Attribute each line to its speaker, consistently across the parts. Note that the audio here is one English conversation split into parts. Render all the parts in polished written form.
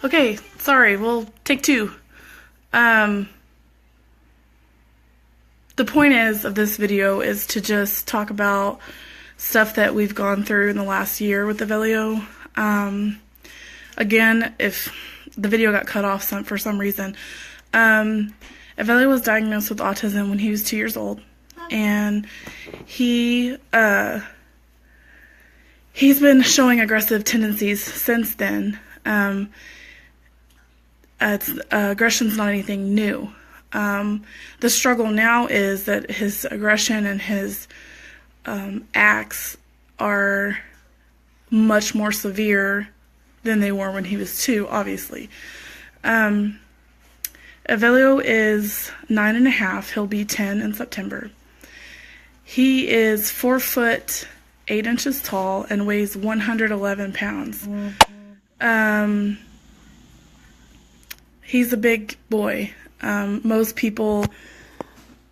Speaker 1: Okay, sorry, we'll take two. Um, the point of this video is to just talk about stuff that we've gone through in the last year with Evelio. Again, if the video got cut off for some reason, Evelio was diagnosed with autism when he was 2 years old, and he's been showing aggressive tendencies since then. Aggression's not anything new. The struggle now is that his aggression and his acts are much more severe than they were when he was 2, obviously. Evelio is 9.5. He'll be 10 in September. He is 4 foot 8 inches tall and weighs 111 pounds. He's a big boy. Most people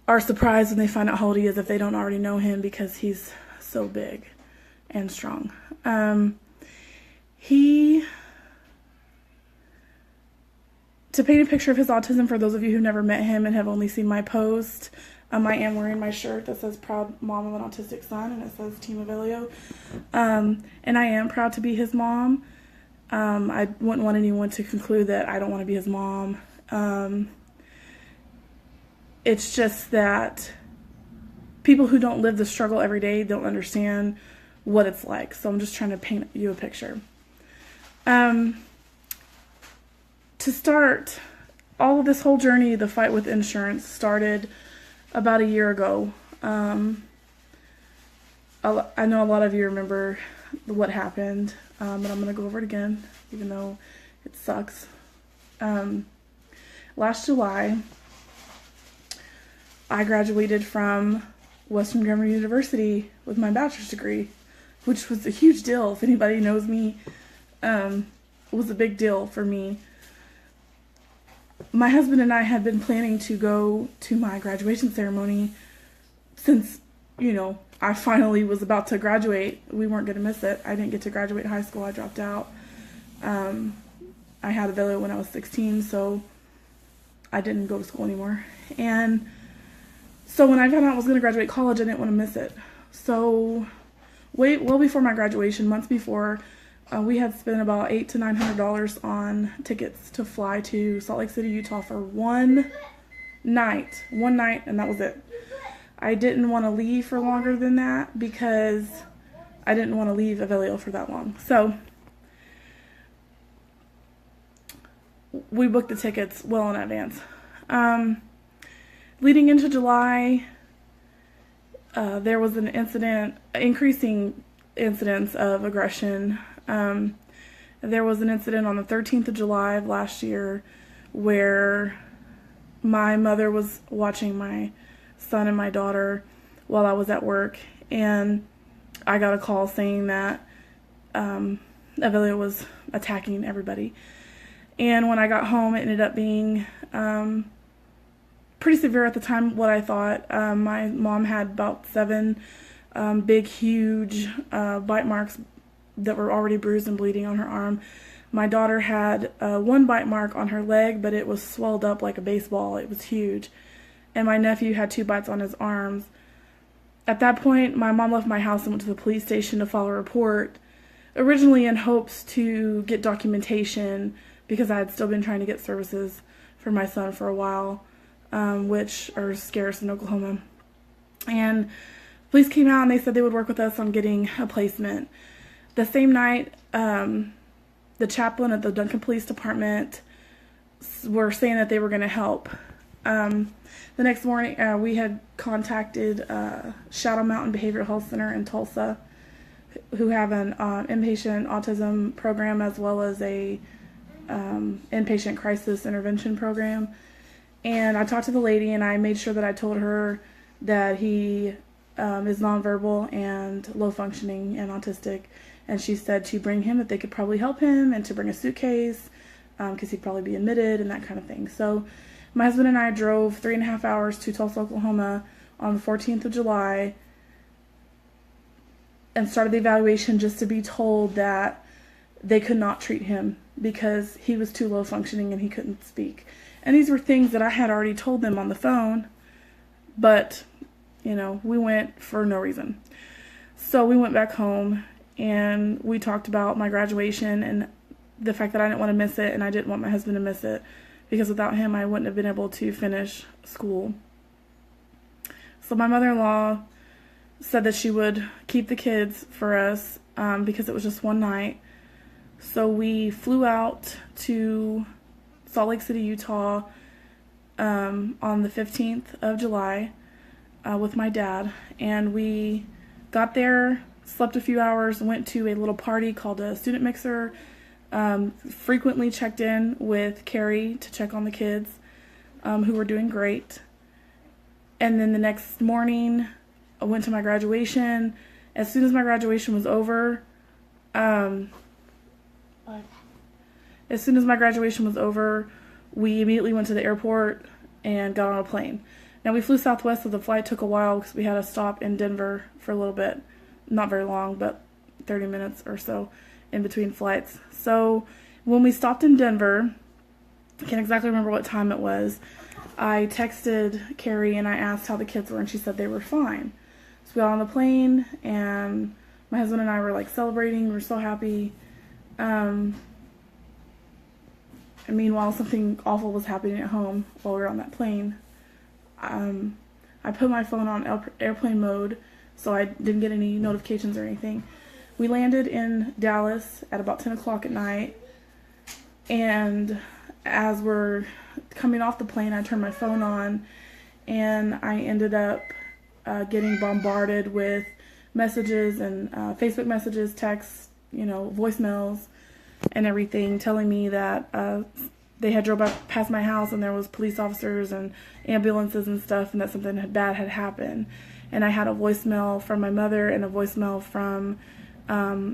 Speaker 1: are surprised when they find out how old he is if they don't already know him, because he's so big and strong. To paint a picture of his autism, for those of you who've never met him and have only seen my post, I am wearing my shirt that says "Proud Mom of an Autistic Son," and it says Team Evelio. And I am proud to be his mom. I wouldn't want anyone to conclude that I don't want to be his mom. It's just that people who don't live the struggle every day don't understand what it's like. So I'm just trying to paint you a picture. To start, all of this whole journey, the fight with insurance, started about a year ago. I know a lot of you remember what happened, but I'm going to go over it again, even though it sucks. Last July, I graduated from Western Grammar University with my bachelor's degree, which was a huge deal. If anybody knows me, it was a big deal for me. My husband and I had been planning to go to my graduation ceremony since, I finally was about to graduate. We weren't going to miss it. I didn't get to graduate high school. I dropped out. I had Evelio when I was 16, so I didn't go to school anymore. And so when I found out I was going to graduate college, I didn't want to miss it. So well before my graduation, months before, we had spent about $800 to $900 on tickets to fly to Salt Lake City, Utah for one night, and that was it. I didn't want to leave for longer than that because I didn't want to leave Evelio for that long. So we booked the tickets well in advance. Leading into July, there was an increasing incidents of aggression. There was an incident on the 13th of July of last year where my mother was watching my son and my daughter while I was at work, and I got a call saying that Evelio was attacking everybody. And when I got home, it ended up being pretty severe at the time, what I thought. My mom had about 7 big, huge bite marks that were already bruised and bleeding on her arm. My daughter had 1 bite mark on her leg, but it was swelled up like a baseball. It was huge. And my nephew had 2 bites on his arms. At that point, my mom left my house and went to the police station to file a report, originally in hopes to get documentation, because I had still been trying to get services for my son for a while, which are scarce in Oklahoma. And police came out and they said they would work with us on getting a placement. The same night, the chaplain at the Duncan Police Department were saying that they were going to help. The next morning, we had contacted Shadow Mountain Behavioral Health Center in Tulsa, who have an inpatient autism program as well as a inpatient crisis intervention program. And I talked to the lady, and I made sure that I told her that he is nonverbal and low functioning and autistic. And she said to bring him, that they could probably help him, and to bring a suitcase because he'd probably be admitted and that kind of thing. So my husband and I drove 3.5 hours to Tulsa, Oklahoma on the 14th of July and started the evaluation, just to be told that they could not treat him because he was too low functioning and he couldn't speak. And these were things that I had already told them on the phone, but, you know, we went for no reason. So we went back home and we talked about my graduation and the fact that I didn't want to miss it, and I didn't want my husband to miss it, because without him I wouldn't have been able to finish school. So my mother-in-law said that she would keep the kids for us because it was just one night. So we flew out to Salt Lake City, Utah on the 15th of July with my dad, and we got there, slept a few hours, went to a little party called a student mixer, frequently checked in with Carrie to check on the kids who were doing great. And then the next morning I went to my graduation. As soon as my graduation was over, we immediately went to the airport and got on a plane. Now, we flew Southwest, so the flight took a while because we had to stop in Denver for a little bit. Not very long, but 30 minutes or so in between flights. So when we stopped in Denver, I can't exactly remember what time it was, I texted Carrie and I asked how the kids were, and she said they were fine. So we got on the plane, and my husband and I were like celebrating. We were so happy. And meanwhile, something awful was happening at home while we were on that plane. I put my phone on airplane mode, so I didn't get any notifications or anything. We landed in Dallas at about 10 o'clock at night, and as we're coming off the plane, I turned my phone on, and I ended up getting bombarded with messages and Facebook messages, texts, you know, voicemails, and everything, telling me that they had drove past my house and there was police officers and ambulances and stuff, and that something bad had happened. And I had a voicemail from my mother and a voicemail from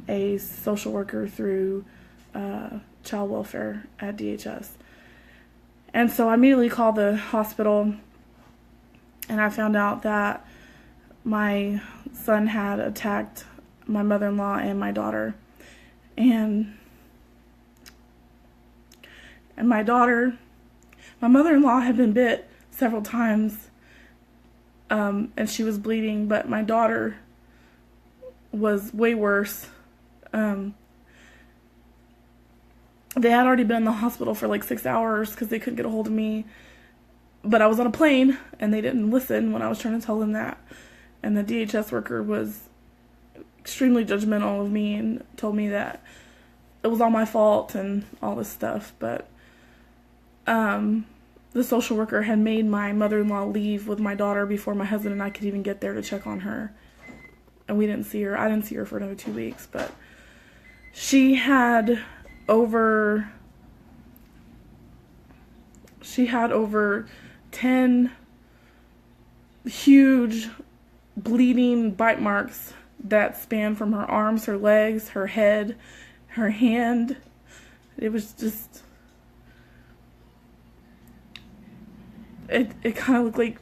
Speaker 1: a social worker through child welfare at DHS. And so I immediately called the hospital, and I found out that my son had attacked my mother-in-law and my daughter. And my mother-in-law had been bit several times, and she was bleeding, but my daughter was way worse. They had already been in the hospital for like 6 hours because they couldn't get a hold of me, but I was on a plane, and they didn't listen when I was trying to tell them that. And the DHS worker was extremely judgmental of me and told me that it was all my fault and all this stuff. But the social worker had made my mother-in-law leave with my daughter before my husband and I could even get there to check on her. And we didn't see her. I didn't see her for another 2 weeks. But she had over 10 huge bleeding bite marks that span from her arms, her legs, her head, her hand. It was just, it kind of looked like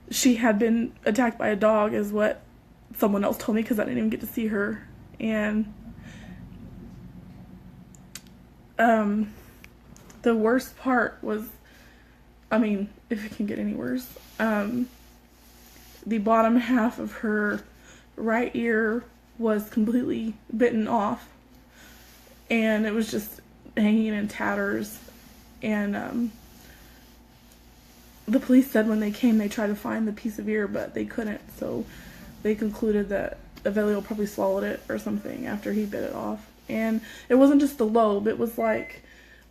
Speaker 1: she had been attacked by a dog, is what someone else told me, because I didn't even get to see her. And the worst part was, I mean, if it can get any worse, the bottom half of her right ear was completely bitten off, and it was just hanging in tatters. And the police said when they came, they tried to find the piece of ear, but they couldn't, so they concluded that Evelio probably swallowed it or something after he bit it off. And it wasn't just the lobe, it was like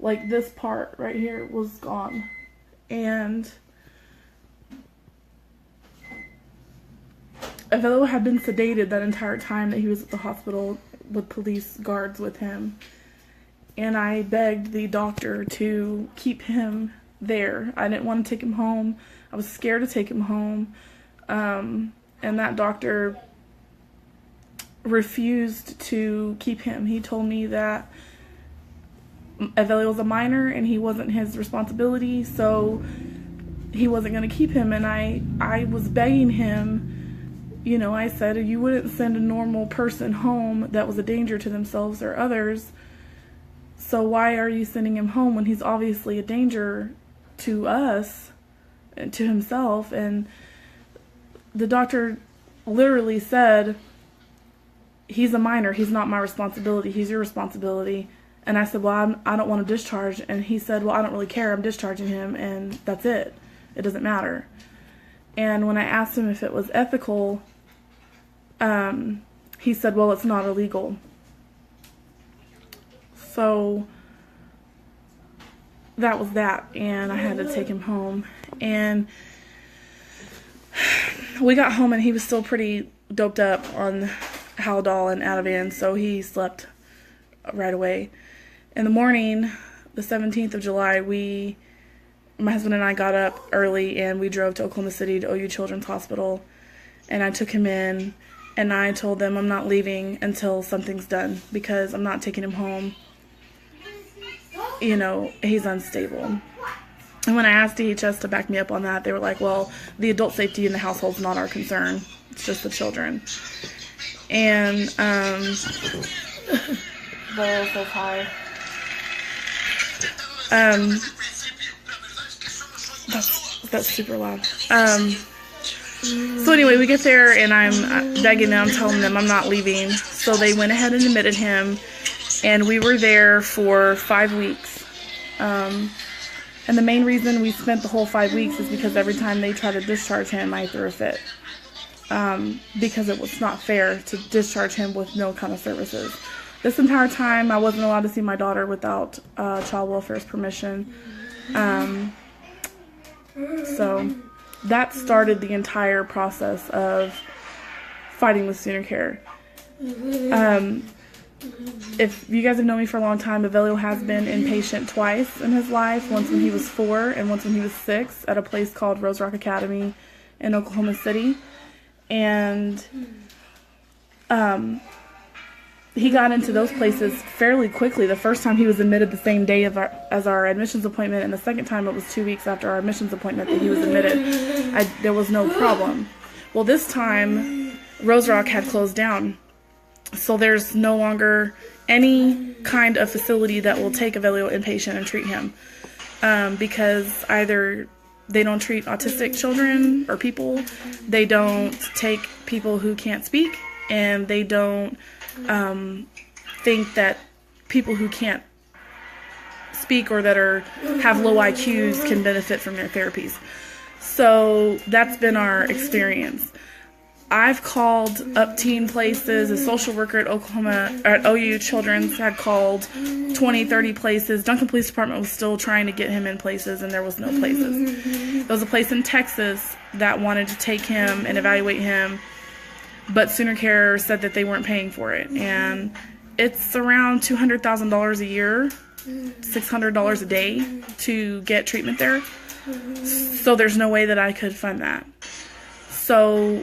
Speaker 1: this part right here was gone. And Evelio had been sedated that entire time that he was at the hospital with police guards with him. And I begged the doctor to keep him there. I didn't want to take him home. I was scared to take him home. And that doctor refused to keep him. He told me that Evelio was a minor and he wasn't his responsibility, so he wasn't going to keep him. And I was begging him, you know, I said, you wouldn't send a normal person home that was a danger to themselves or others, So why are you sending him home when he's obviously a danger to us and to himself? And the doctor literally said, he's a minor, he's not my responsibility, he's your responsibility. And I said, well, I don't want to discharge. And he said, well, I don't really care, I'm discharging him, and that's it. It doesn't matter. And when I asked him if it was ethical, he said, well, it's not illegal. So that was that, and I had to take him home. And we got home, and he was still pretty doped up on Haldol and Ativan, so he slept right away. In the morning, the 17th of July, my husband and I got up early, and we drove to Oklahoma City to OU Children's Hospital, and I took him in, and I told them I'm not leaving until something's done, because I'm not taking him home. You know, he's unstable. And when I asked DHS to back me up on that, they were like, well, the adult safety in the household is not our concern. It's just the children. And, Ball says hi. That's super loud. So anyway, we get there, and I'm begging them, telling them I'm not leaving. So they went ahead and admitted him, and we were there for 5 weeks. And the main reason we spent the whole 5 weeks is because every time they tried to discharge him, I threw a fit. Because it was not fair to discharge him with no kind of services. This entire time, I wasn't allowed to see my daughter without child welfare's permission. So that started the entire process of fighting with Sooner Care. If you guys have known me for a long time, Avelio has been inpatient twice in his life, once when he was 4 and once when he was 6 at a place called Rose Rock Academy in Oklahoma City. And he got into those places fairly quickly. The first time he was admitted the same day as our admissions appointment, and the second time it was 2 weeks after our admissions appointment that he was admitted. There was no problem. Well, this time, Rose Rock had closed down. So there's no longer any kind of facility that will take Avelio inpatient and treat him. Because either they don't treat autistic children or people, they don't take people who can't speak, and they don't think that people who can't speak or that have low IQs can benefit from their therapies. So that's been our experience. I've called up teen places. A social worker at OU Children's had called 20, 30 places. Duncan Police Department was still trying to get him in places, and there was no places. There was a place in Texas that wanted to take him and evaluate him, but Sooner Care said that they weren't paying for it. And it's around $200,000 a year, $600 a day to get treatment there. So there's no way that I could fund that. So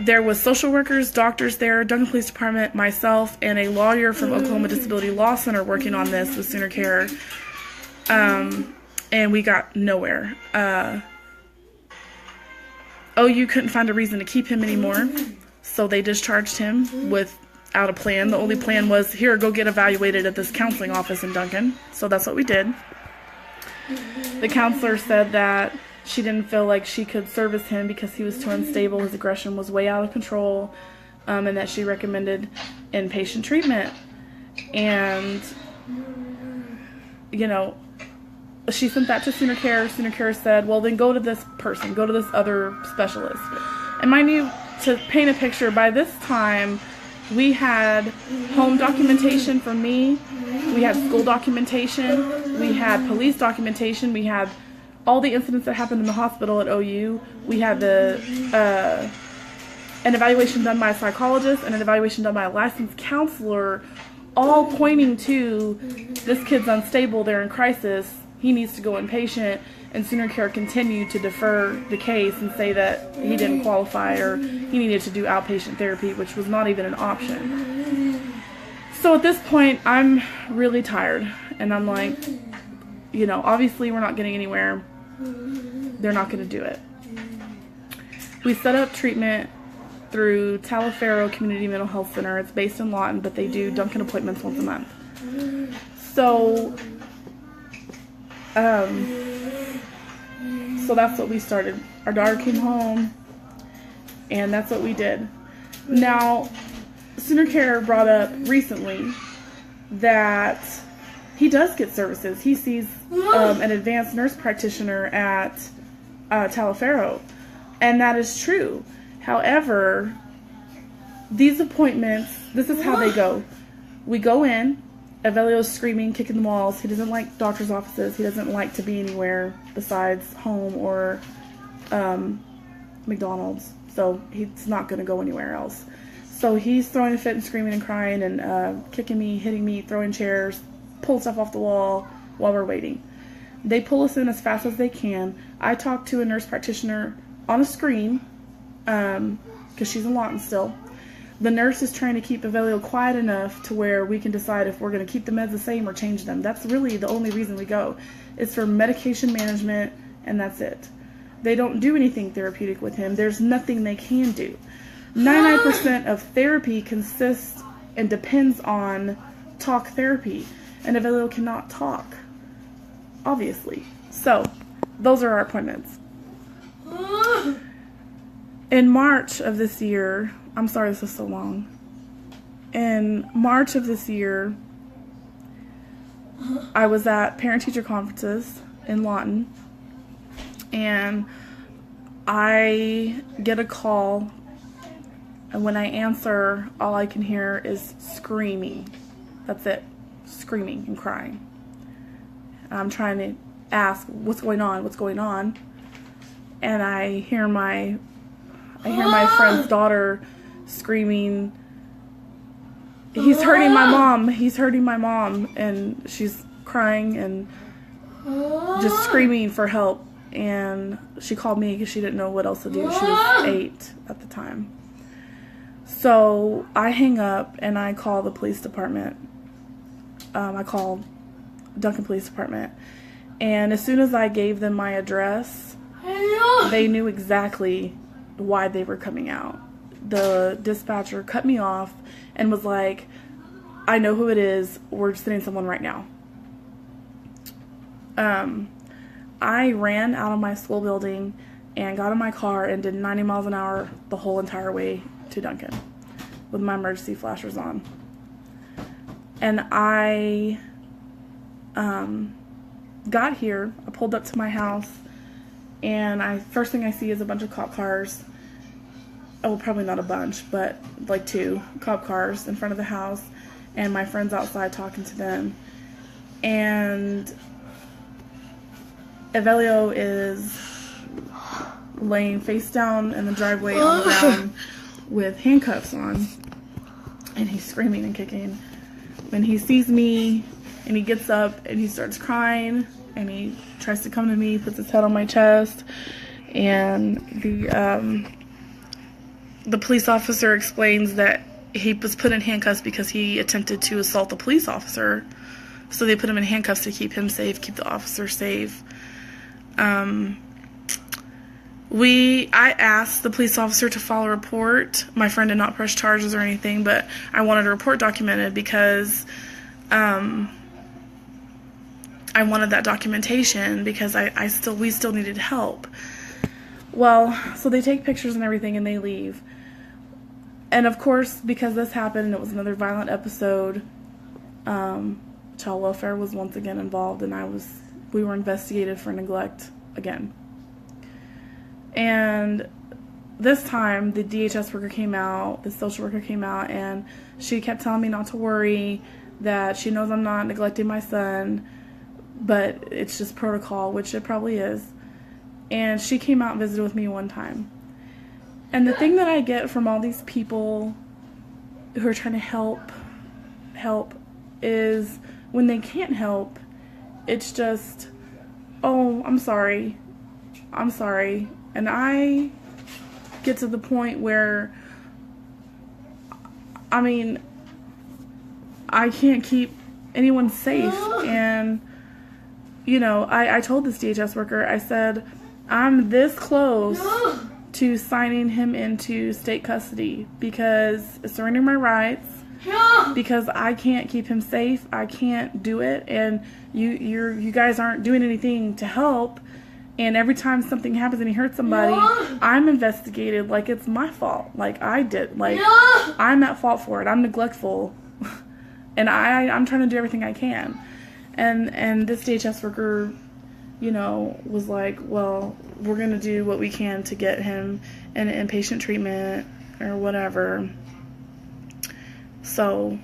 Speaker 1: there was social workers, doctors there, Duncan Police Department, myself, and a lawyer from Oklahoma Disability Law Center working on this with Sooner Care. And we got nowhere. OU couldn't find a reason to keep him anymore, so they discharged him without a plan. The only plan was, here, go get evaluated at this counseling office in Duncan. So that's what we did. The counselor said that she didn't feel like she could service him because he was too unstable, his aggression was way out of control, and that she recommended inpatient treatment. And, you know, she sent that to Sooner Care. Sooner Care said, well, then go to this person, go to this other specialist. And mind you, to paint a picture, by this time, we had home documentation for me, we had school documentation, we had police documentation, we had all the incidents that happened in the hospital at OU. We had an evaluation done by a psychologist and an evaluation done by a licensed counselor, all pointing to this kid's unstable, they're in crisis, he needs to go inpatient, and Sooner Care continued to defer the case and say that he didn't qualify or he needed to do outpatient therapy, which was not even an option. So at this point, I'm really tired, and I'm like, you know, obviously we're not getting anywhere. They're not going to do it. We set up treatment through Taliaferro Community Mental Health Center. It's based in Lawton, but they do Duncan appointments once a month. So, so that's what we started. Our daughter came home, and that's what we did. Now, Sooner Care brought up recently that he does get services. He sees an advanced nurse practitioner at Taliaferro, and that is true. However, these appointments, this is how they go. We go in, Evelio's screaming, kicking the walls. He doesn't like doctor's offices. He doesn't like to be anywhere besides home or McDonald's. So he's not going to go anywhere else. So he's throwing a fit and screaming and crying and kicking me, hitting me, throwing chairs, pulling stuff off the wall while we're waiting. They pull us in as fast as they can. I talk to a nurse practitioner on a screen because she's in Lawton still. The nurse is trying to keep Evelio quiet enough to where we can decide if we're going to keep the meds the same or change them. That's really the only reason we go. It's for medication management, and that's it. They don't do anything therapeutic with him. There's nothing they can do. 99% of therapy consists and depends on talk therapy, and Evelio cannot talk, obviously. So, those are our appointments. In March of this year, I'm sorry this is so long. In March of this year, I was at parent-teacher conferences in Lawton, and I get a call, and when I answer, all I can hear is screaming. That's it. Screaming and crying. I'm trying to ask, what's going on? What's going on? And I hear my friend's daughter screaming, he's hurting my mom, he's hurting my mom, and she's crying and just screaming for help. And she called me because she didn't know what else to do. She was 8 at the time. So I hang up and I call the police department. I call Duncan Police Department, and as soon as I gave them my address, they knew exactly why they were coming out. The dispatcher cut me off and was like, I know who it is, we're sending someone right now. I ran out of my school building and got in my car and did 90 miles an hour the whole entire way to Duncan with my emergency flashers on. And I got here, I pulled up to my house, and first thing I see is a bunch of cop cars. Oh, probably not a bunch, but like 2 cop cars in front of the house, and my friend's outside talking to them. And Evelio is laying face down in the driveway on the ground with handcuffs on, and he's screaming and kicking. When he sees me, and he gets up and he starts crying, and he tries to come to me, puts his head on my chest, and the police officer explains that he was put in handcuffs because he attempted to assault the police officer. So they put him in handcuffs to keep him safe, keep the officer safe. I asked the police officer to file a report. My friend did not press charges or anything, but I wanted a report documented because I wanted that documentation because we still needed help. Well, so they take pictures and everything and they leave. And of course, because this happened and it was another violent episode, child welfare was once again involved, and we were investigated for neglect again. And this time, the DHS worker came out, the social worker came out, and she kept telling me not to worry, that she knows I'm not neglecting my son, but it's just protocol, which it probably is. And she came out and visited with me one time. And the thing that I get from all these people who are trying to help is when they can't help, it's just, oh, I'm sorry. And I get to the point where, I can't keep anyone safe. And, I told this DHS worker, I said, I'm this close to signing him into state custody because it's surrendering my rights. because I can't keep him safe. I can't do it, and you guys aren't doing anything to help. And every time something happens and he hurts somebody, I'm investigated like it's my fault. Like I did. Like I'm at fault for it. I'm neglectful. And I'm trying to do everything I can. And this DHS worker, you know, was like, well, we're going to do what we can to get him an inpatient treatment or whatever. So,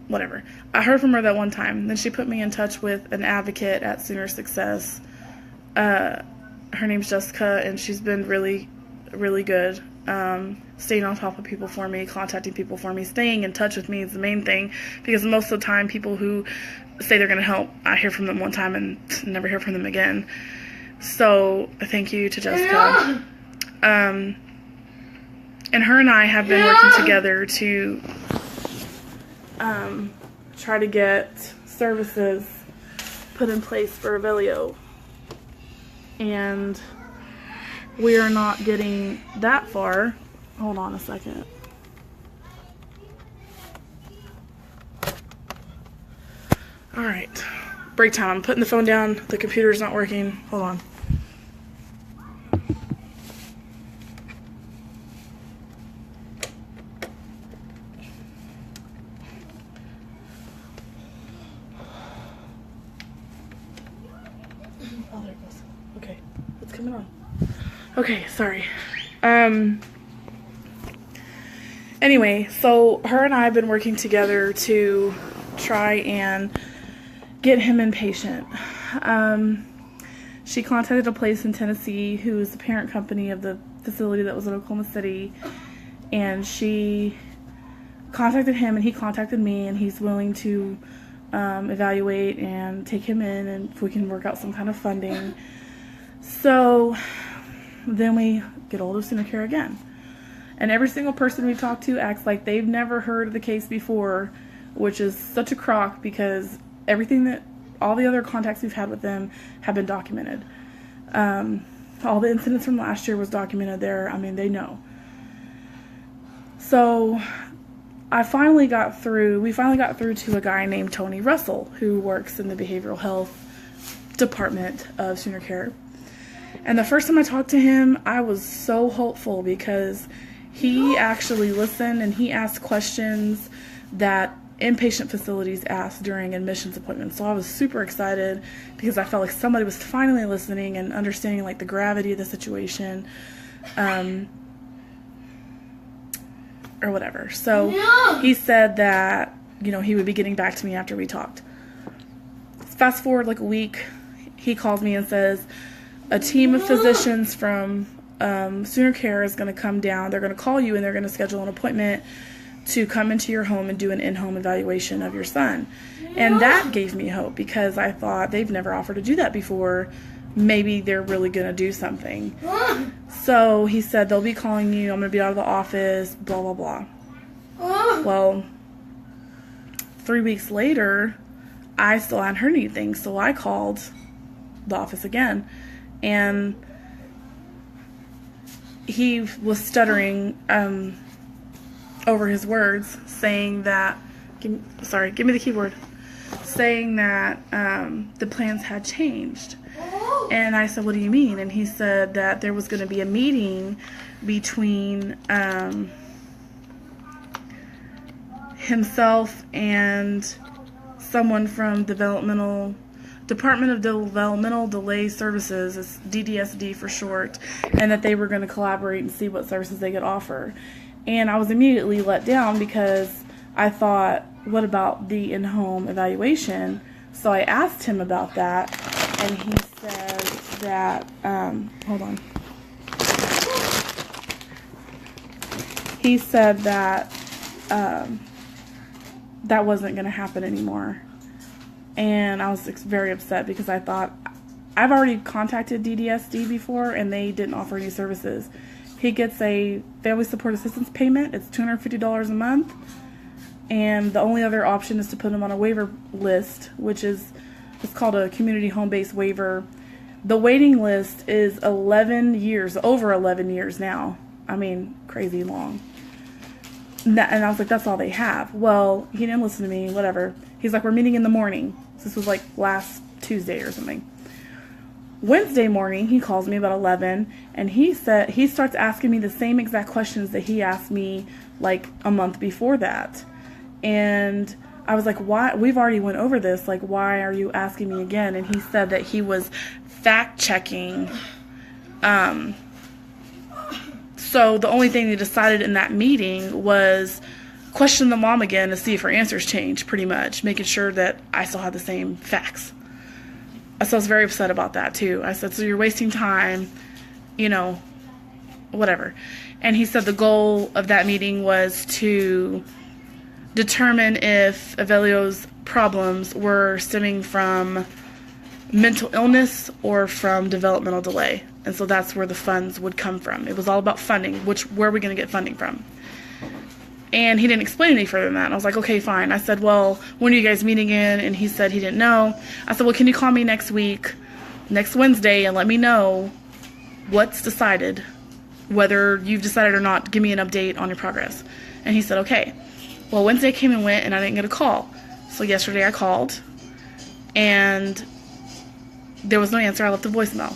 Speaker 1: whatever. I heard from her that one time. Then she put me in touch with an advocate at Sooner Success. Her name's Jessica, and she's been really, really good. Staying on top of people for me, contacting people for me, staying in touch with me is the main thing, because most of the time people who say they're going to help, I hear from them one time and never hear from them again. So thank you to Jessica. And her and I have been working together to try to get services put in place for Avelio. And we are not getting that far. Hold on a second. Alright. Break time. I'm putting the phone down. The computer's not working. Hold on. Oh, there it goes. Okay. It's coming on. Okay, sorry. Anyway, so her and I have been working together to try and get him inpatient. She contacted a place in Tennessee who is the parent company of the facility that was in Oklahoma City, and she contacted him and he contacted me, and he's willing to evaluate and take him in, and if we can work out some kind of funding. So then we get hold of Sooner Care again. And every single person we talk to acts like they've never heard of the case before, which is such a crock, because all the other contacts we've had with them have been documented. All the incidents from last year was documented there. I mean, they know. So we finally got through to a guy named Tony Russell, who works in the behavioral health department of Sooner Care. And the first time I talked to him, I was so hopeful, because he actually listened and he asked questions that inpatient facilities ask during admissions appointments. So I was super excited, because I felt like somebody was finally listening and understanding like the gravity of the situation, or whatever. So he said that, you know, he would be getting back to me after we talked. Fast forward like a week, he calls me and says a team of physicians from Sooner Care is going to come down. They're going to call you and they're going to schedule an appointment to come into your home and do an in-home evaluation of your son. And that gave me hope, because I thought they've never offered to do that before. Maybe they're really going to do something. So he said, they'll be calling you. I'm going to be out of the office, blah, blah, blah. Well, 3 weeks later, I still hadn't heard anything. So I called the office again. And he was stuttering over his words, saying that, give me the keyboard, saying that the plans had changed. And I said, what do you mean? And he said that there was going to be a meeting between himself and someone from Department of Developmental Delay Services, it's DDSD for short, and that they were going to collaborate and see what services they could offer. And I was immediately let down, because I thought, what about the in-home evaluation? So I asked him about that, and he said that, hold on. He said that that wasn't going to happen anymore. And I was very upset, because I thought, I've already contacted DDSD before and they didn't offer any services. He gets a family support assistance payment. It's $250 a month. And the only other option is to put him on a waiver list, which is, it's called a community home-based waiver. The waiting list is 11 years, over 11 years now. I mean, crazy long. And I was like, that's all they have. Well, he didn't listen to me, whatever. He's like, we're meeting in the morning. So this was like last Tuesday or something. Wednesday morning, he calls me about 11, and he starts asking me the same exact questions that he asked me like a month before that. And I was like, why? We've already went over this. Like, why are you asking me again? And he said that he was fact checking. So the only thing they decided in that meeting was question the mom again to see if her answers changed, pretty much, making sure that I still had the same facts. So I was very upset about that too. I said, so you're wasting time, you know, whatever. And he said the goal of that meeting was to determine if Avelio's problems were stemming from mental illness or from developmental delay. And so that's where the funds would come from. It was all about funding, where are we going to get funding from? And he didn't explain any further than that. And I was like, okay, fine. I said, well, when are you guys meeting again? And he said he didn't know. I said, well, can you call me next week, next Wednesday, and let me know what's decided, whether you've decided or not, give me an update on your progress. And he said, okay. Well, Wednesday came and went, and I didn't get a call. So yesterday I called, and there was no answer. I left a voicemail.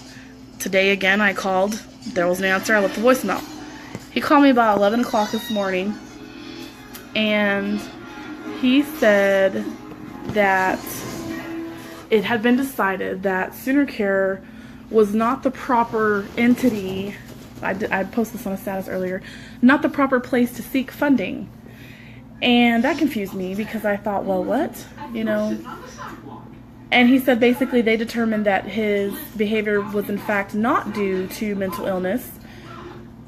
Speaker 1: Today again I called. There was no answer. I left a voicemail. He called me about 11 o'clock this morning, and he said that it had been decided that Sooner Care was not the proper entity. I posted this on a status earlier. Not the proper place to seek funding. And that confused me because I thought, well, what? You know? And he said basically they determined that his behavior was in fact not due to mental illness.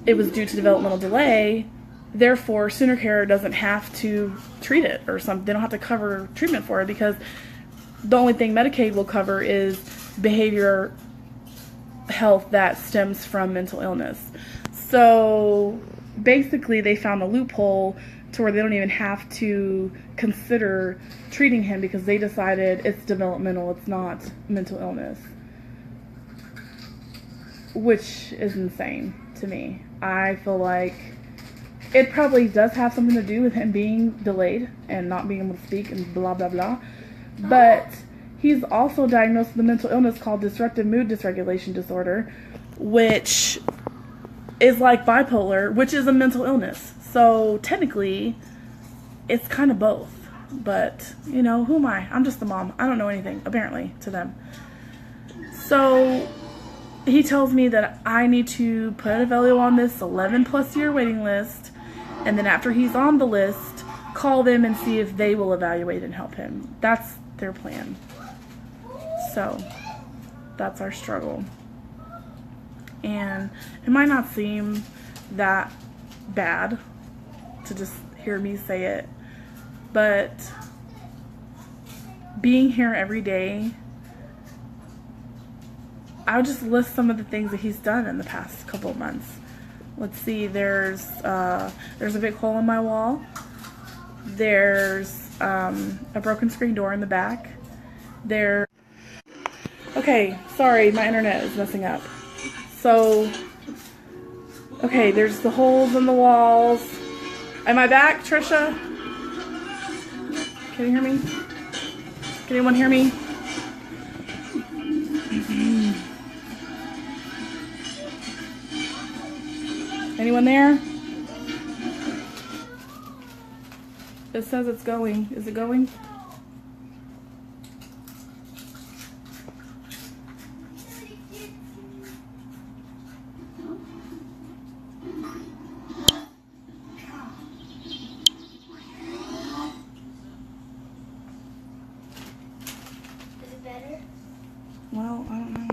Speaker 1: It was due to developmental delay. Therefore, Sooner Care doesn't have to treat it or something. They don't have to cover treatment for it because the only thing Medicaid will cover is behavior health that stems from mental illness. So basically they found a loophole to where they don't even have to consider treating him because they decided it's developmental, it's not mental illness. Which is insane to me. I feel like it probably does have something to do with him being delayed and not being able to speak and blah, blah, blah. But he's also diagnosed with a mental illness called disruptive mood dysregulation disorder, which is like bipolar, which is a mental illness. So technically, it's kind of both. But, you know, who am I? I'm just the mom. I don't know anything, apparently, to them. So he tells me that I need to put Avelio on this 11-plus year waiting list. And then after he's on the list, call them and see if they will evaluate and help him. That's their plan. So that's our struggle. And it might not seem that bad to just hear me say it, but being here every day, I'll just list some of the things that he's done in the past couple of months. Let's see, there's a big hole in my wall. There's a broken screen door in the back. Okay, sorry, my internet is messing up. So, okay, there's the holes in the walls. Am I back, Trisha? Can you hear me? Can anyone hear me? Anyone there? It says it's going. Is it going? Well, I don't know.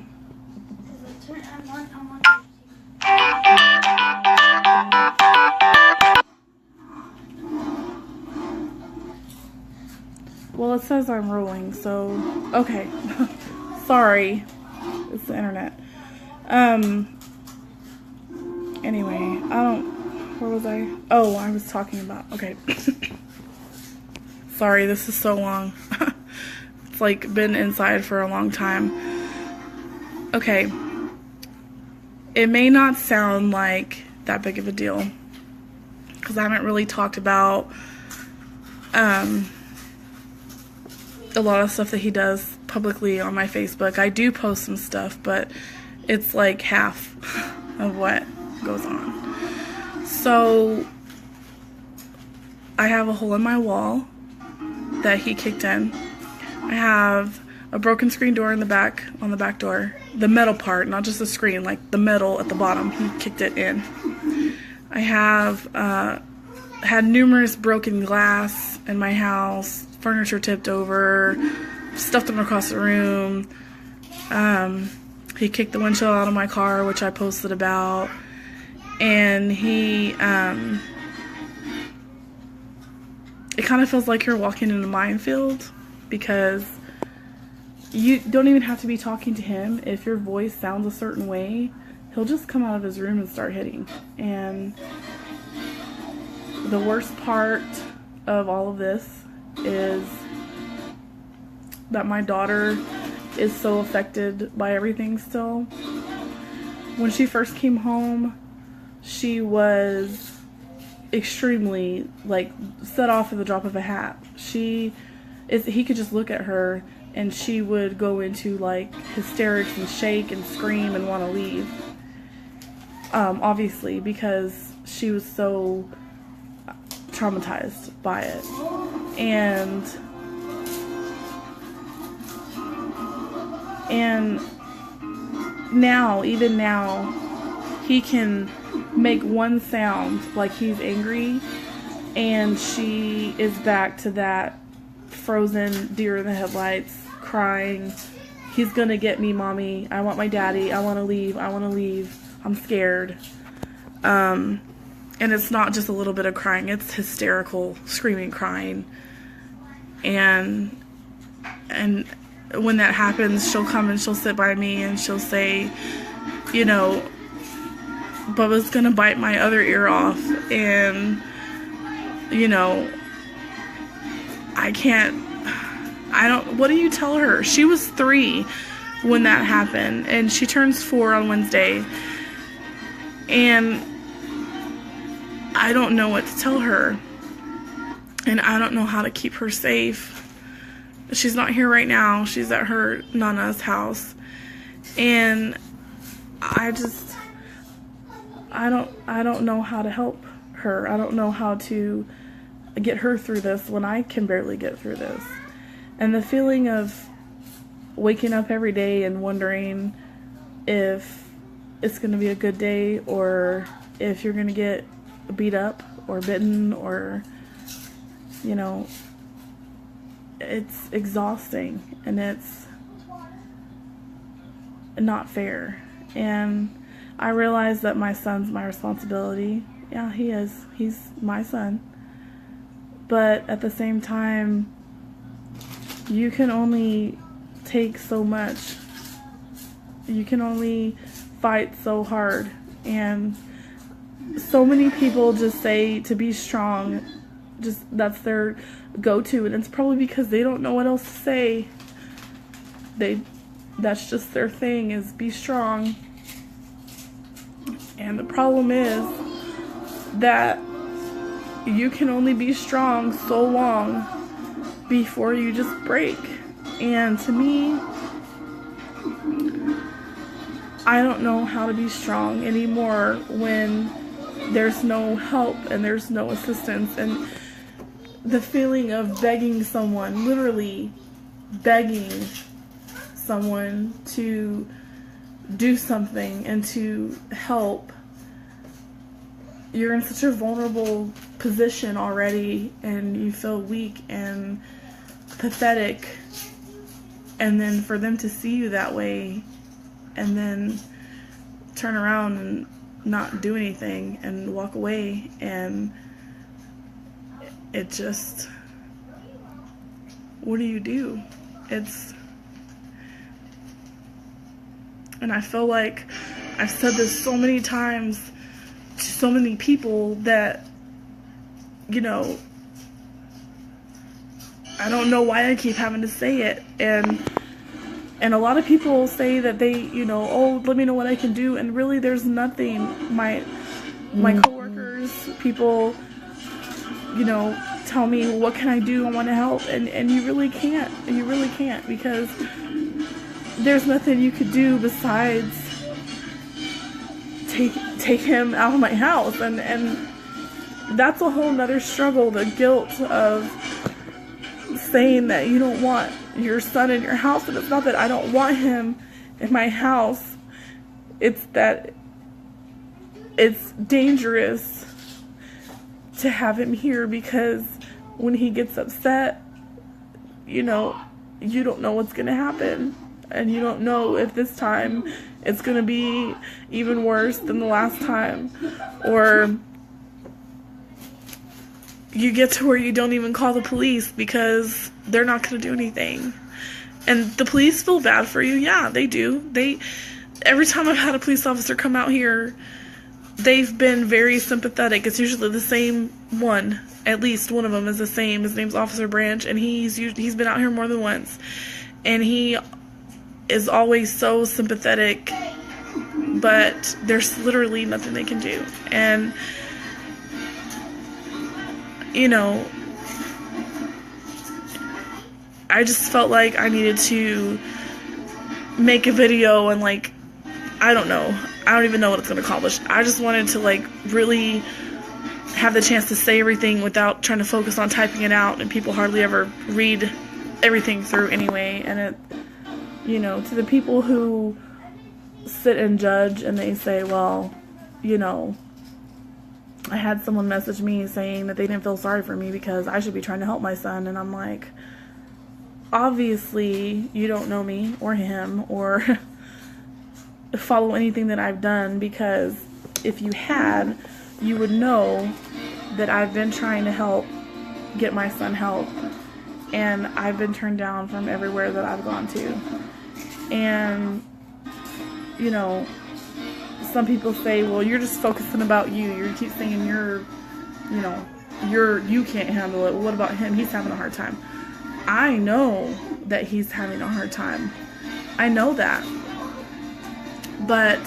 Speaker 1: Well, it says I'm rolling, so okay. Sorry, it's the internet. Anyway, where was I? Oh, I was talking about, okay. Sorry, this is so long. It's like been inside for a long time. Okay, it may not sound like that big of a deal, because I haven't really talked about a lot of stuff that he does publicly on my Facebook. I do post some stuff, but it's like half of what goes on. So I have a hole in my wall that he kicked in. I have a broken screen door in the back, on the back door. The metal part, not just the screen, like the metal at the bottom. He kicked it in. I have had numerous broken glass in my house, furniture tipped over, stuff thrown across the room. He kicked the windshield out of my car, which I posted about. And he, it kind of feels like you're walking in a minefield, because you don't even have to be talking to him. If your voice sounds a certain way, he'll just come out of his room and start hitting. And the worst part of all of this is that my daughter is so affected by everything still. When she first came home, she was extremely, like, set off at the drop of a hat. He could just look at her and she would go into like hysterics and shake and scream and want to leave. Obviously, because she was so traumatized by it. And now, even now, he can make one sound like he's angry, and she is back to that frozen deer in the headlights, crying, "He's gonna get me, mommy. I want my daddy. I want to leave. I want to leave. I'm scared." And it's not just a little bit of crying, it's hysterical, screaming, crying. And when that happens, she'll come and she'll sit by me and she'll say, you know, "Bubba's gonna bite my other ear off," and, you know, what do you tell her? She was 3 when that happened, and she turns 4 on Wednesday, and I don't know what to tell her, and I don't know how to keep her safe. She's not here right now. She's at her Nana's house, and I don't know how to help her. I don't know how to get her through this when I can barely get through this. And the feeling of waking up every day and wondering if it's going to be a good day, or if you're going to get beat up or bitten, or, you know, it's exhausting and it's not fair. And I realize that my son's my responsibility. Yeah, he is. He's my son. But at the same time, you can only take so much. You can only fight so hard. And so many people just say to be strong. Just, that's their go-to. And it's probably because they don't know what else to say. That's just their thing, is be strong. And the problem is that you can only be strong so long before you just break. And to me, I don't know how to be strong anymore when there's no help and there's no assistance. And the feeling of begging someone, literally begging someone to do something and to help. You're in such a vulnerable position already, and you feel weak and pathetic, and then for them to see you that way and then turn around and not do anything and walk away, and it just, what do you do? And I feel like I've said this so many times to so many people that, you know, I don't know why I keep having to say it. And a lot of people say that they, you know, "Oh, let me know what I can do." And really, there's nothing. My coworkers, people you know, tell me, what can I do? I want to help. And you really can't. You really can't, because there's nothing you could do besides take him out of my house. And that's a whole nother struggle, the guilt of saying that you don't want your son in your house. And it's not that I don't want him in my house. It's that it's dangerous to have him here, because when he gets upset, you know, you don't know what's going to happen. And you don't know if this time it's going to be even worse than the last time. Or you get to where you don't even call the police because they're not going to do anything. And the police feel bad for you. Yeah, they do. Every time I've had a police officer come out here, they've been very sympathetic. It's usually the same one. At least one of them is the same. His name's Officer Branch, and he's been out here more than once. And he is always so sympathetic, but there's literally nothing they can do. And, you know, I just felt like I needed to make a video and, like, I don't know. I don't even know what it's going to accomplish. I just wanted to, like, really have the chance to say everything without trying to focus on typing it out, and people hardly ever read everything through anyway. And it, you know, to the people who sit and judge and they say, well, you know, I had someone message me saying that they didn't feel sorry for me because I should be trying to help my son. And I'm like, obviously you don't know me or him or follow anything that I've done, because if you had, you would know that I've been trying to help get my son help, and I've been turned down from everywhere that I've gone to. And, you know, some people say, well, you're just focusing about you. You keep saying you can't handle it. Well, what about him? He's having a hard time. I know that he's having a hard time. I know that. But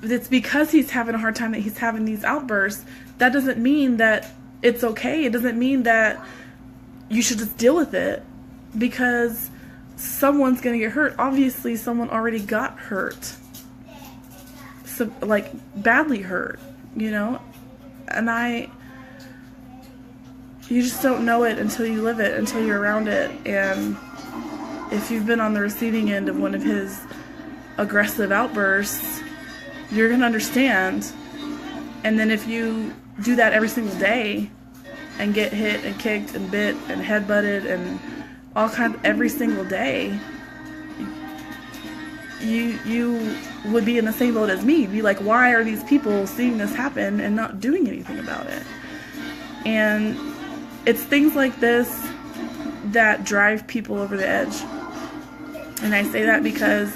Speaker 1: it's because he's having a hard time that he's having these outbursts. That doesn't mean that it's okay. It doesn't mean that you should just deal with it, because someone's going to get hurt. Obviously, someone already got hurt. So, like, badly hurt, you know? And you just don't know it until you live it, until you're around it. And if you've been on the receiving end of one of his aggressive outbursts, you're going to understand. And then if you do that every single day and get hit and kicked and bit and headbutted and all kinds every single day, you would be in the same boat as me. Be like, why are these people seeing this happen and not doing anything about it? And it's things like this that drive people over the edge. And I say that because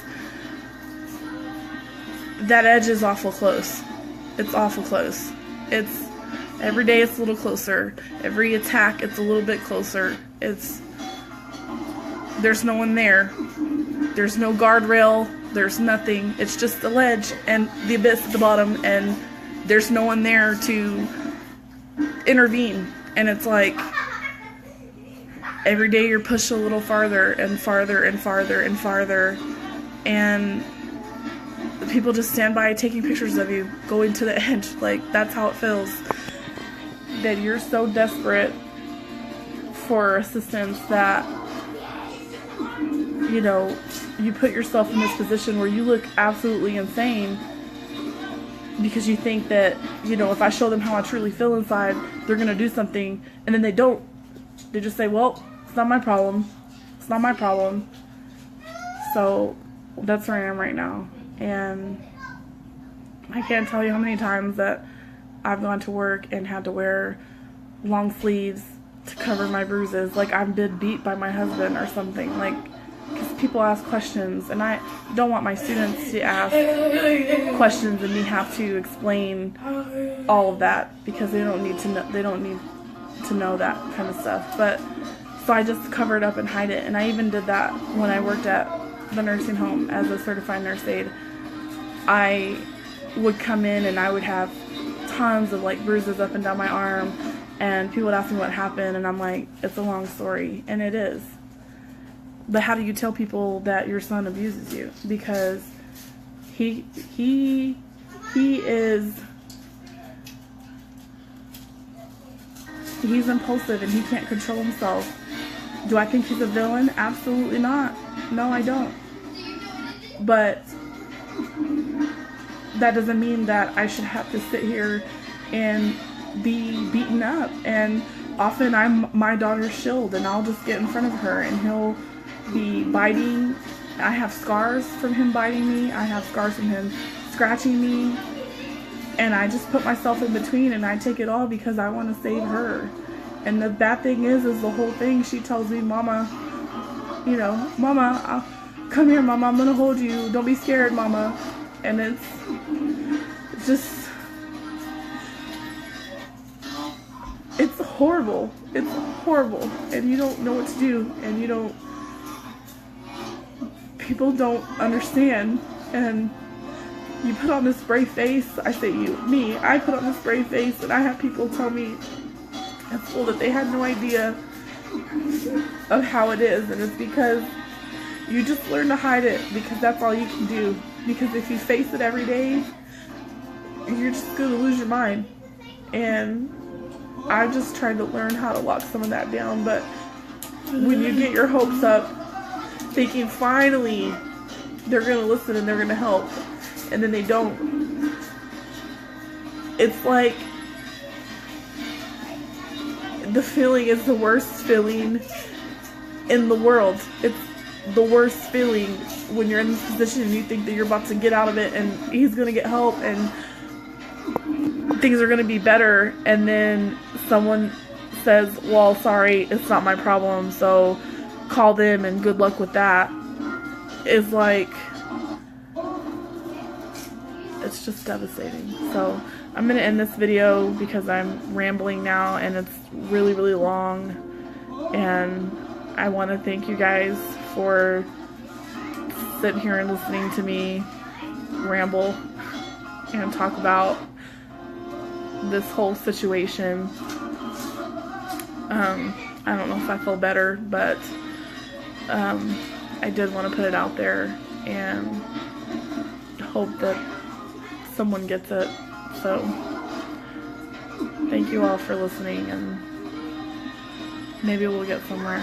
Speaker 1: that edge is awful close. It's awful close. It's every day it's a little closer. Every attack it's a little bit closer. There's no one there. There's no guardrail. There's nothing. It's just the ledge and the abyss at the bottom, and there's no one there to intervene. And it's like every day you're pushed a little farther and farther and farther and farther, and people just stand by taking pictures of you going to the edge. Like, that's how it feels, that you're so desperate for assistance that, you know, you put yourself in this position where you look absolutely insane because you think that, you know, if I show them how I truly feel inside, they're going to do something, and then they don't. They just say, well, it's not my problem. It's not my problem. So that's where I am right now. And I can't tell you how many times that I've gone to work and had to wear long sleeves to cover my bruises. Like, I've been beat by my husband or something. Like, because people ask questions, and I don't want my students to ask questions and me have to explain all of that, because they don't need to know. They don't need to know that kind of stuff. But so I just cover it up and hide it. And I even did that when I worked at the nursing home as a certified nurse aide. I would come in and I would have tons of like bruises up and down my arm, and people would ask me what happened, and I'm like, it's a long story, and it is. But how do you tell people that your son abuses you? Because he's impulsive and he can't control himself. Do I think he's a villain? Absolutely not. No, I don't. But that doesn't mean that I should have to sit here and be beaten up. And often I'm my daughter's shield, and I'll just get in front of her and he'll be biting. I have scars from him biting me. I have scars from him scratching me. And I just put myself in between, and I take it all because I want to save her. And the bad thing is the whole thing, she tells me, Mama, you know, Mama, come here, Mama, I'm going to hold you. Don't be scared, Mama. And it's just, it's horrible. It's horrible. And you don't know what to do. And people don't understand. And you put on this brave face. I say I put on this brave face, and I have people tell me at school that they had no idea of how it is. And it's because you just learn to hide it, because that's all you can do. Because if you face it every day, you're just going to lose your mind. And I've just tried to learn how to lock some of that down. But when you get your hopes up, thinking finally they're going to listen and they're going to help, and then they don't, it's like the feeling is the worst feeling in the world. It's the worst feeling when you're in this position and you think that you're about to get out of it and he's going to get help and things are going to be better, and then someone says, well, sorry, it's not my problem, so call them and good luck with that. It's like, it's just devastating. So I'm going to end this video because I'm rambling now and it's really, really long. And I want to thank you guys for sitting here and listening to me ramble and talk about this whole situation. I don't know if I feel better, but I did want to put it out there and hope that someone gets it. So thank you all for listening, and maybe we'll get somewhere.